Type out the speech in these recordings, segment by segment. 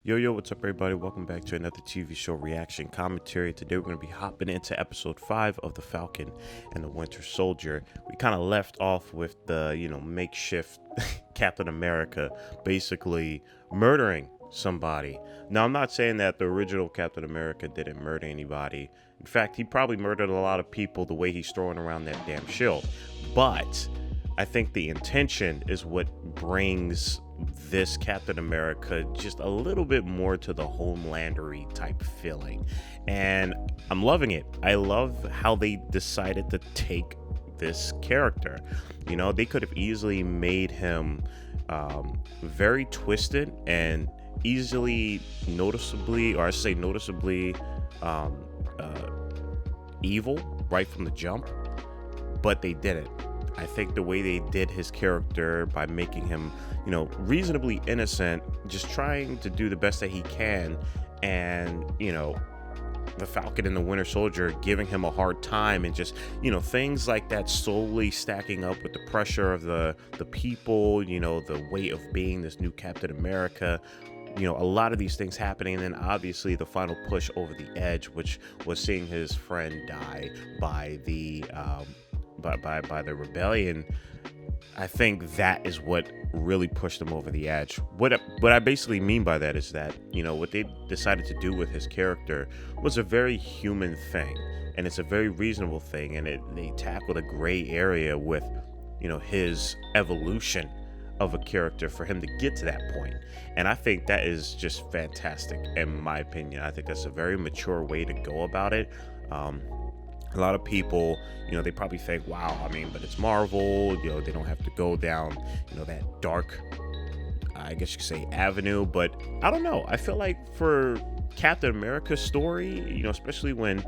Yo, what's up, everybody? Welcome back to another TV show reaction commentary. Today, we're going to be hopping into episode 5 of The Falcon and the Winter Soldier. We kind of left off with the, makeshift Captain America basically murdering somebody. Now, I'm not saying that the original Captain America didn't murder anybody. In fact, he probably murdered a lot of people the way he's throwing around that damn shield. But I think the intention is what brings this Captain America just a little bit more to the Homelandery type feeling, and I'm loving it. I love how they decided to take this character. They could have easily made him very twisted and easily noticeably, or I say noticeably evil right from the jump, but they didn't. I think the way they did his character by making him, reasonably innocent, just trying to do the best that he can, and, the Falcon and the Winter Soldier giving him a hard time, and just, things like that slowly stacking up with the pressure of the people, the weight of being this new Captain America. A lot of these things happening, and then obviously the final push over the edge, which was seeing his friend die by the by the rebellion. I think that is what really pushed him over the edge. What I basically mean by that is that, what they decided to do with his character was a very human thing, and it's a very reasonable thing, and they tackled a gray area with, his evolution of a character for him to get to that point. And I think that is just fantastic, in my opinion. I think that's a very mature way to go about it. A lot of people, they probably think, wow, but it's Marvel, they don't have to go down, that dark, I guess you could say, avenue. But I don't know. I feel like for Captain America's story, especially when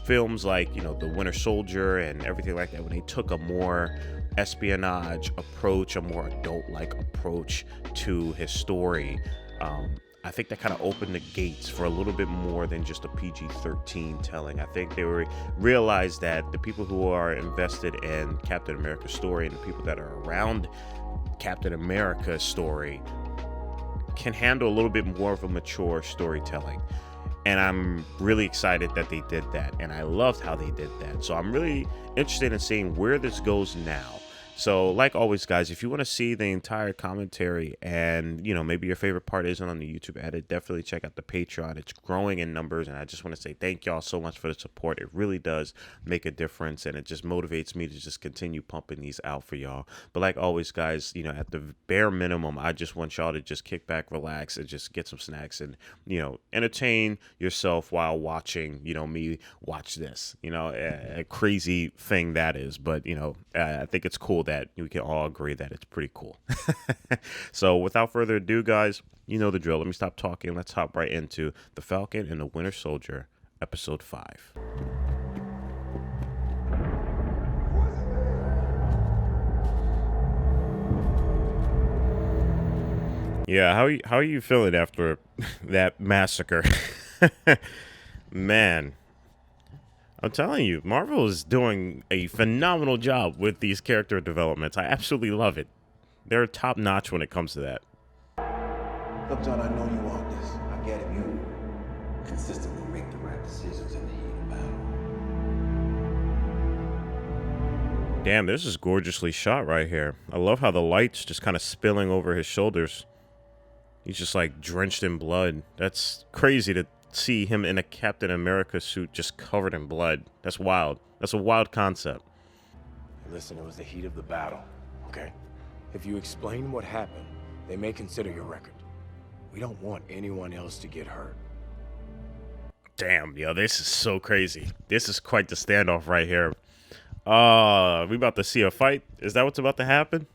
films like, The Winter Soldier and everything like that, when they took a more espionage approach, a more adult-like approach to his story, I think that kind of opened the gates for a little bit more than just a PG-13 telling. I think they realized that the people who are invested in Captain America's story and the people that are around Captain America's story can handle a little bit more of a mature storytelling. And I'm really excited that they did that, and I loved how they did that. So I'm really interested in seeing where this goes now. So, like always, guys, if you want to see the entire commentary and, maybe your favorite part isn't on the YouTube edit, definitely check out the Patreon. It's growing in numbers, and I just want to say thank y'all so much for the support. It really does make a difference, and it just motivates me to just continue pumping these out for y'all. But like always, guys, at the bare minimum, I just want y'all to just kick back, relax, and just get some snacks and, entertain yourself while watching, me watch this. A crazy thing that is, but, I think it's cool that we can all agree that it's pretty cool. So without further ado, guys, you know the drill. Let me stop talking. Let's hop right into The Falcon and the Winter Soldier, episode 5. Yeah, how are you feeling after that massacre? Man, I'm telling you, Marvel is doing a phenomenal job with these character developments. I absolutely love it. They're top notch when it comes to that. Look, John, I know you want this. I get it. You consistently make the right decisions in the heat of battle. Damn, this is gorgeously shot right here. I love how the light's just kind of spilling over his shoulders. He's just like drenched in blood. That's crazy to see him in a Captain America suit just covered in blood. That's wild. That's a wild concept. Listen, it was the heat of the battle, okay? If you explain what happened, they may consider your record. We don't want anyone else to get hurt. Damn, yo, this is so crazy. This is quite the standoff right here. We about to see a fight? Is that what's about to happen?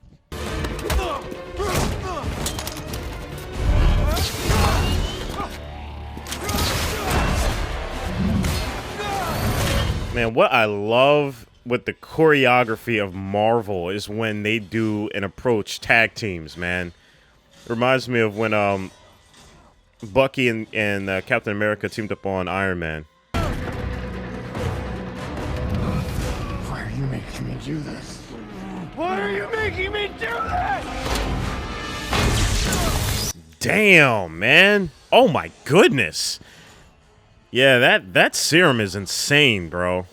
Man, what I love with the choreography of Marvel is when they do an approach tag teams, man. It reminds me of when Bucky and Captain America teamed up on Iron Man. Why are you making me do this? Why are you making me do this? Damn, man. Oh my goodness. Yeah, that serum is insane, bro.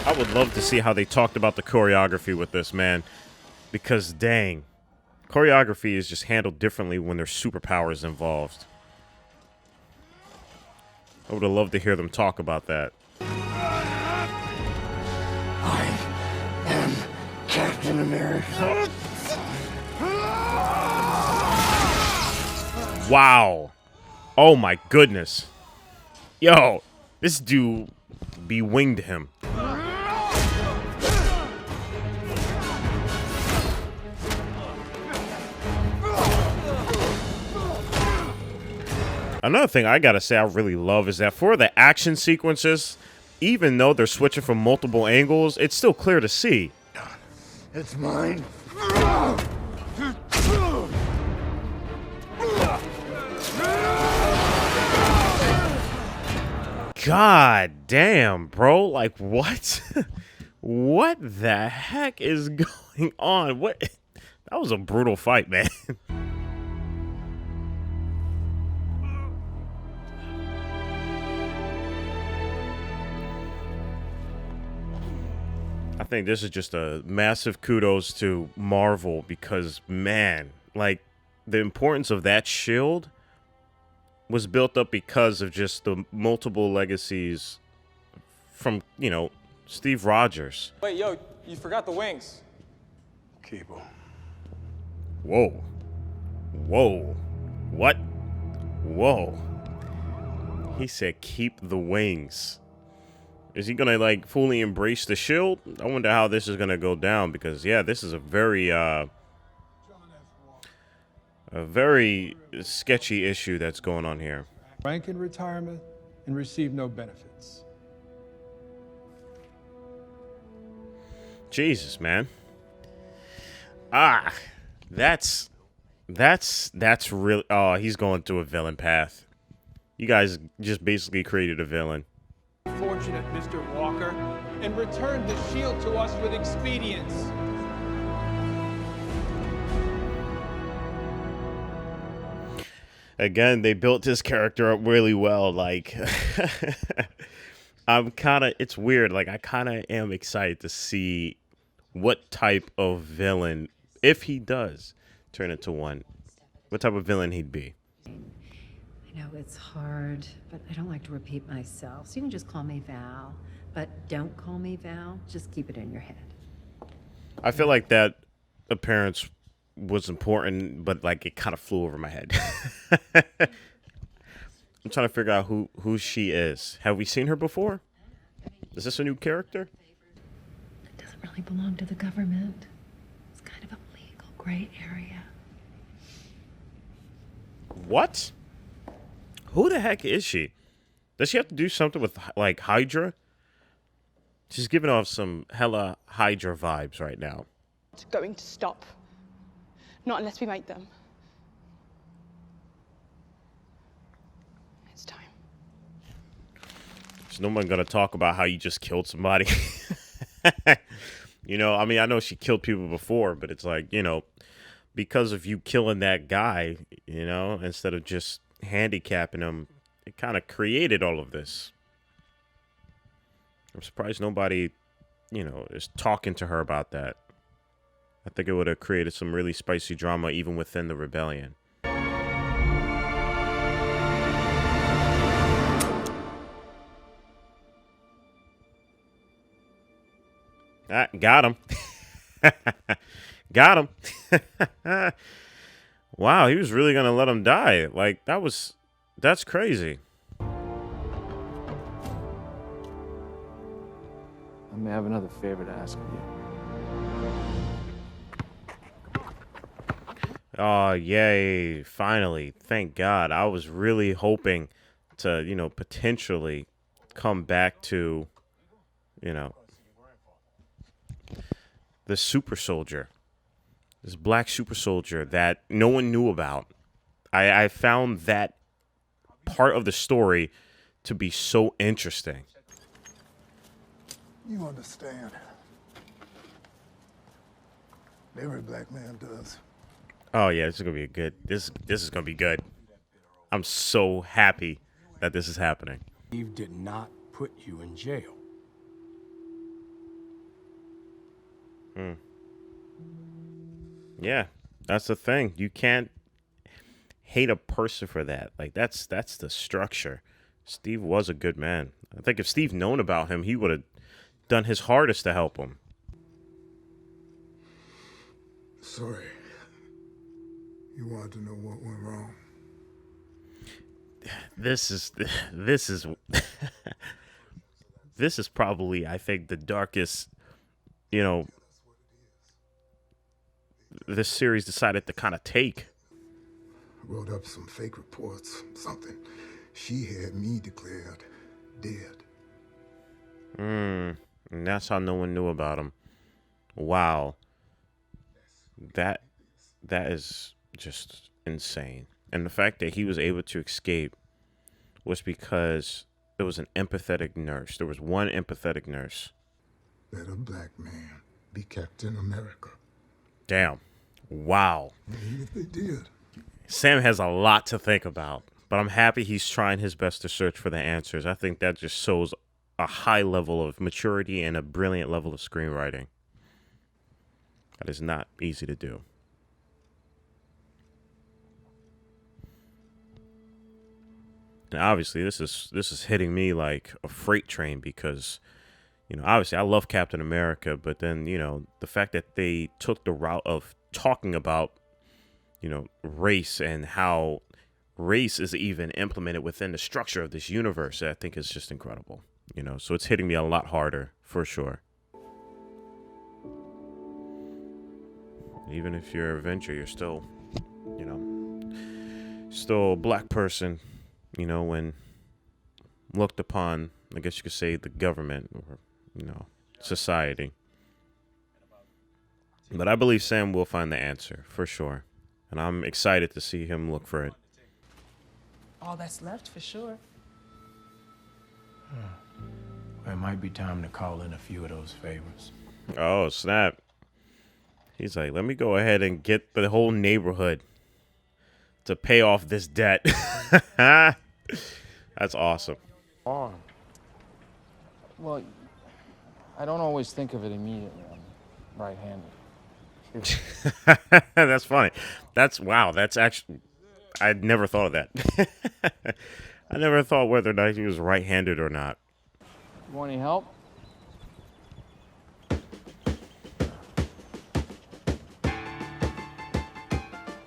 I would love to see how they talked about the choreography with this, man. Because, dang, choreography is just handled differently when there's superpowers involved. I would have loved to hear them talk about that. I am Captain America. Wow. Oh my goodness. Yo, this dude be-winged him. Another thing I gotta say I really love is that for the action sequences, even though they're switching from multiple angles, it's still clear to see. It's mine. God damn, bro. Like, what? What the heck is going on? What? That was a brutal fight, man. I think this is just a massive kudos to Marvel because, man, like, the importance of that shield was built up because of just the multiple legacies from, you know, Steve Rogers. Wait, yo, you forgot the wings. Keep them. Whoa. Whoa. What? Whoa. He said keep the wings. Is he gonna, like, fully embrace the shield? I wonder how this is gonna go down because, yeah, this is a very sketchy issue that's going on here. Rank in retirement and receive no benefits. Jesus, man. That's really, oh, he's going through a villain path. You guys just basically created a villain. Fortunate, Mr. Walker, and returned the shield to us with expedience. Again, they built his character up really well. Like, it's weird. Like, I kind of am excited to see what type of villain, if he does turn into one, what type of villain he'd be. I know it's hard, but I don't like to repeat myself. So you can just call me Val. But don't call me Val. Just keep it in your head. I feel like that appearance was important, but, like, it kind of flew over my head. I'm trying to figure out who she is. Have we seen her before? Is this a new character? It doesn't really belong to the government. It's kind of a legal gray area. What? Who the heck is she? Does she have to do something with, like, Hydra? She's giving off some hella Hydra vibes right now. It's going to stop. Not unless we make them. It's time. There's no one gonna talk about how you just killed somebody. You know, I mean, I know she killed people before, but it's like, you know, because of you killing that guy, you know, instead of just handicapping him, it kind of created all of this. I'm surprised nobody, you know, is talking to her about that. I think it would have created some really spicy drama even within the rebellion. Ah, got him. Got him. Wow, he was really gonna let him die. Like, that's crazy. I may have another favor to ask of you. Oh, yay. Finally. Thank God. I was really hoping to, you know, potentially come back to, you know, the super soldier. This black super soldier that no one knew about. I found that part of the story to be so interesting. You understand Every black man does. Oh yeah, this is gonna be a good. This is gonna be good. I'm so happy that this is happening. Steve did not put you in jail. Yeah, that's the thing. You can't hate a person for that. Like that's the structure. Steve was a good man. I think if Steve known about him, he would have done his hardest to help him. Sorry. You wanted to know what went wrong. This is this is probably, I think, the darkest, this series decided to kind of take. Wrote up some fake reports, something she had me declared dead. And that's how no one knew about him. Wow. That is just insane. And the fact that he was able to escape was because it was an empathetic nurse. There was one empathetic nurse. Let a black man be Captain America. Damn. Wow. Even if they did. Sam has a lot to think about, but I'm happy he's trying his best to search for the answers. I think that just shows a high level of maturity and a brilliant level of screenwriting. That is not easy to do. And obviously, this is hitting me like a freight train because, obviously I love Captain America, but then, the fact that they took the route of talking about, race and how race is even implemented within the structure of this universe, I think is just incredible. So it's hitting me a lot harder for sure. Even if you're a Avenger, you're still, still a black person, when looked upon, I guess you could say, the government or, society. But I believe Sam will find the answer for sure. And I'm excited to see him look for it. All that's left for sure. Well, it might be time to call in a few of those favors. Oh, snap. He's like, let me go ahead and get the whole neighborhood to pay off this debt. That's awesome. On. Well, I don't always think of it immediately. I'm right-handed. That's funny. Wow. That's actually, I'd never thought of that. I never thought whether or not he was right-handed or not. You want any help?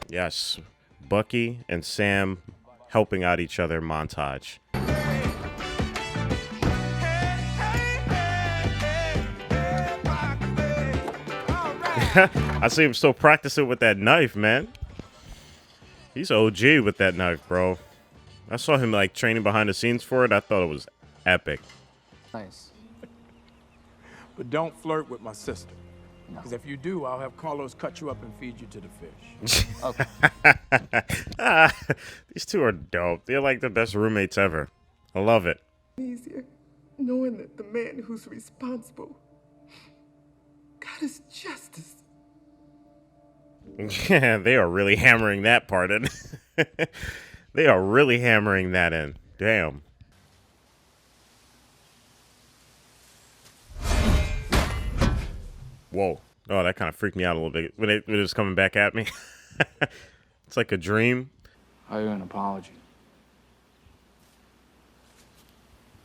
Yes. Bucky and Sam helping out each other montage. I see him still practicing with that knife, man. He's OG with that knife, bro. I saw him like training behind the scenes for it. I thought it was epic. Nice. But don't flirt with my sister. Because if you do, I'll have Carlos cut you up and feed you to the fish. Okay. These two are dope. They're like the best roommates ever. I love it. Easier knowing that the man who's responsible got his justice. Yeah, they are really hammering that part in. They are really hammering that in. Damn. Whoa. Oh, that kind of freaked me out a little bit when it was coming back at me. It's like a dream. I owe you an apology.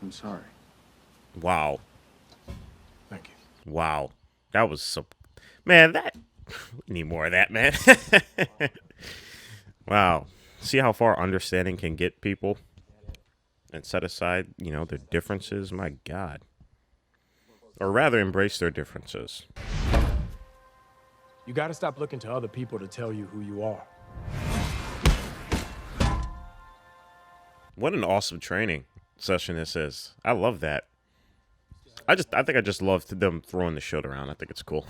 I'm sorry. Wow. Thank you. Wow. That was so... Man, that... We need more of that, man. Wow. See how far understanding can get people? And set aside, their differences? My God. Or rather, embrace their differences. You gotta stop looking to other people to tell you who you are. What an awesome training session this is. I love that. I think I just love them throwing the shit around. I think it's cool.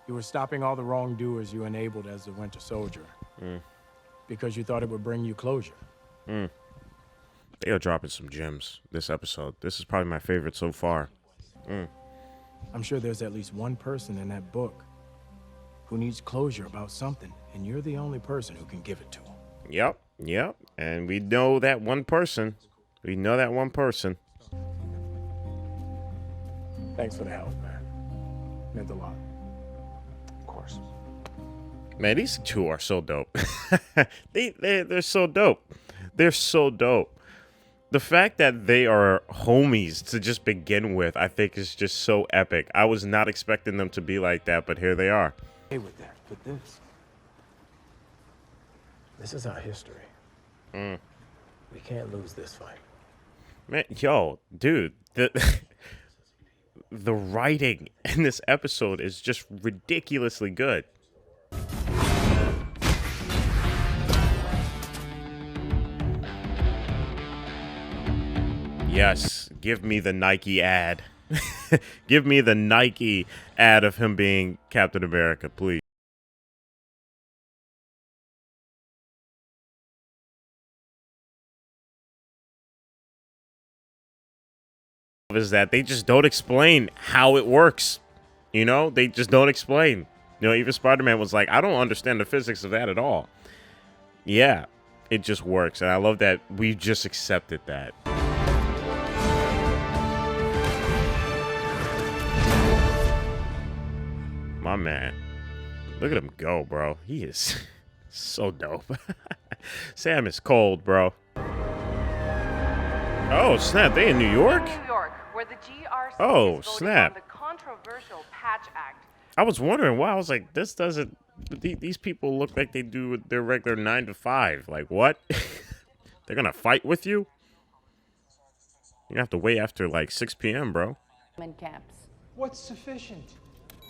You were stopping all the wrongdoers you enabled as the Winter Soldier. Because you thought it would bring you closure. They are dropping some gems this episode. This is probably my favorite so far. I'm sure there's at least one person in that book who needs closure about something, and you're the only person who can give it to him. Yep. And we know that one person. Thanks for the help, man. Meant a lot. Of course. Man, these two are so dope. They're so dope. They're so dope. The fact that they are homies to just begin with, I think is just so epic. I was not expecting them to be like that, but here they are. Hey, with that, but this is our history. We can't lose this fight. Man, yo, dude, the writing in this episode is just ridiculously good. Yes, give me the Nike ad. Give me the Nike ad of him being Captain America, please. Is that they just don't explain how it works. You know, they just don't explain. You know, even Spider-Man was like, I don't understand the physics of that at all. Yeah, it just works. And I love that we just accepted that. My man. Look at him go, bro. He is so dope. Sam is cold, bro. Oh, snap. They in New York? New York, where the GRC Oh, is voting snap. on the controversial Patch Act. I was wondering why. I was like, this doesn't... These people look like they do their regular 9 to 5. Like, what? They're gonna fight with you? You're gonna have to wait after, like, 6 p.m., bro. Camps. What's sufficient?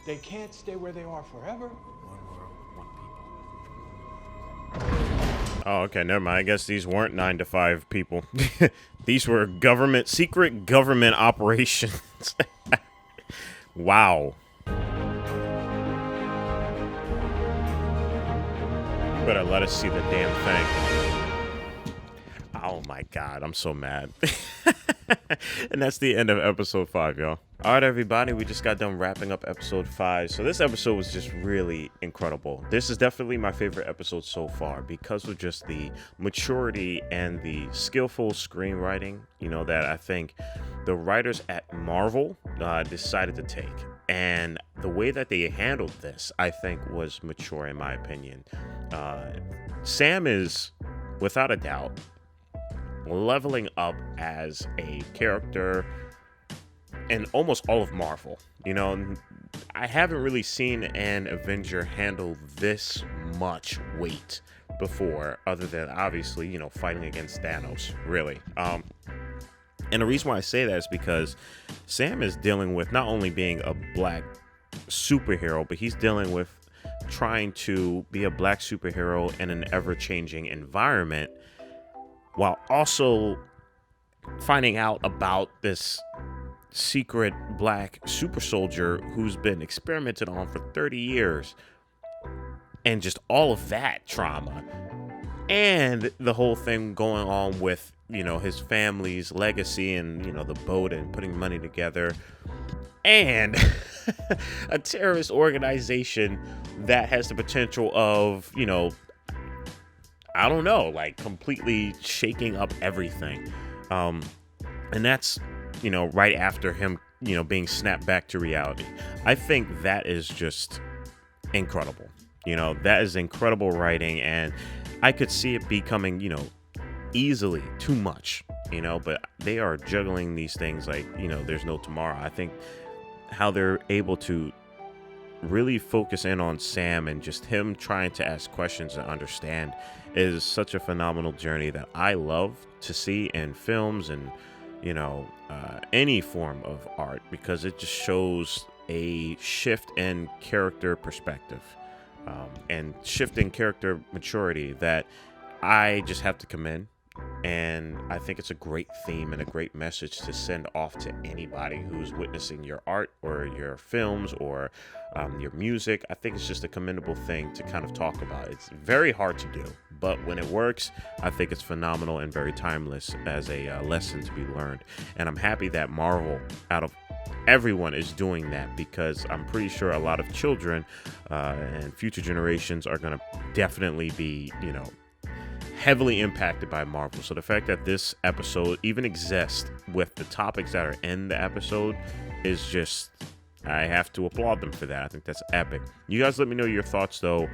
They can't stay where they are forever. Oh, okay, never mind. I guess these weren't 9 to 5 people. These were secret government operations. Wow. You better let us see the damn thing. Oh my God, I'm so mad. And that's the end of episode 5, y'all. All right, everybody, we just got done wrapping up episode 5. So this episode was just really incredible. This is definitely my favorite episode so far because of just the maturity and the skillful screenwriting, you know, that I think the writers at Marvel decided to take. And the way that they handled this, I think, was mature in my opinion. Sam is, without a doubt, leveling up as a character in almost all of Marvel. You know, I haven't really seen an Avenger handle this much weight before, other than obviously, you know, fighting against Thanos, really. And the reason why I say that is because Sam is dealing with not only being a black superhero, but he's dealing with trying to be a black superhero in an ever-changing environment, while also finding out about this secret black super soldier who's been experimented on for 30 years. And just all of that trauma. And the whole thing going on with, you know, his family's legacy and, you know, the boat and putting money together. And a terrorist organization that has the potential of, you know, I don't know, like completely shaking up everything. And that's, you know, right after him, you know, being snapped back to reality. I think that is just incredible. You know, that is incredible writing, and I could see it becoming, you know, easily too much, you know, but they are juggling these things like, you know, there's no tomorrow. I think how they're able to really focus in on Sam and just him trying to ask questions and understand is such a phenomenal journey that I love to see in films and, you know, any form of art, because it just shows a shift in character perspective and shift in character maturity that I just have to commend. And I think it's a great theme and a great message to send off to anybody who's witnessing your art or your films or your music. I think it's just a commendable thing to kind of talk about. It's very hard to do, but when it works, I think it's phenomenal and very timeless as a lesson to be learned. And I'm happy that Marvel, out of everyone is doing that, because I'm pretty sure a lot of children and future generations are going to definitely be, you know, heavily impacted by Marvel. So the fact that this episode even exists with the topics that are in the episode is just, I have to applaud them for that. I think that's epic. You guys let me know your thoughts though,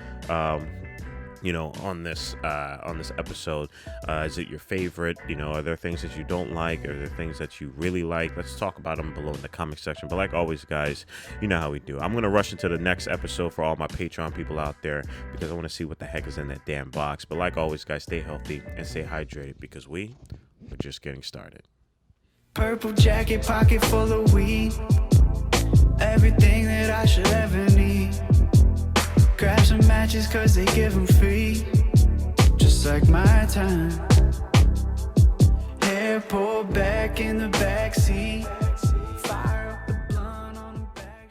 you know, on this episode. Is it your favorite? You know, are there things that you don't like? Are there things that you really like? Let's talk about them below in the comment section. But like always, guys, you know how we do. I'm going to rush into the next episode for all my Patreon people out there, because I want to see what the heck is in that damn box. But like always, guys, stay healthy and stay hydrated, because we're just getting started. Purple jacket, pocket full of weed. Everything that I should ever need. Grab some matches cause they give them free. Just like my time. Hair pulled back in the backseat.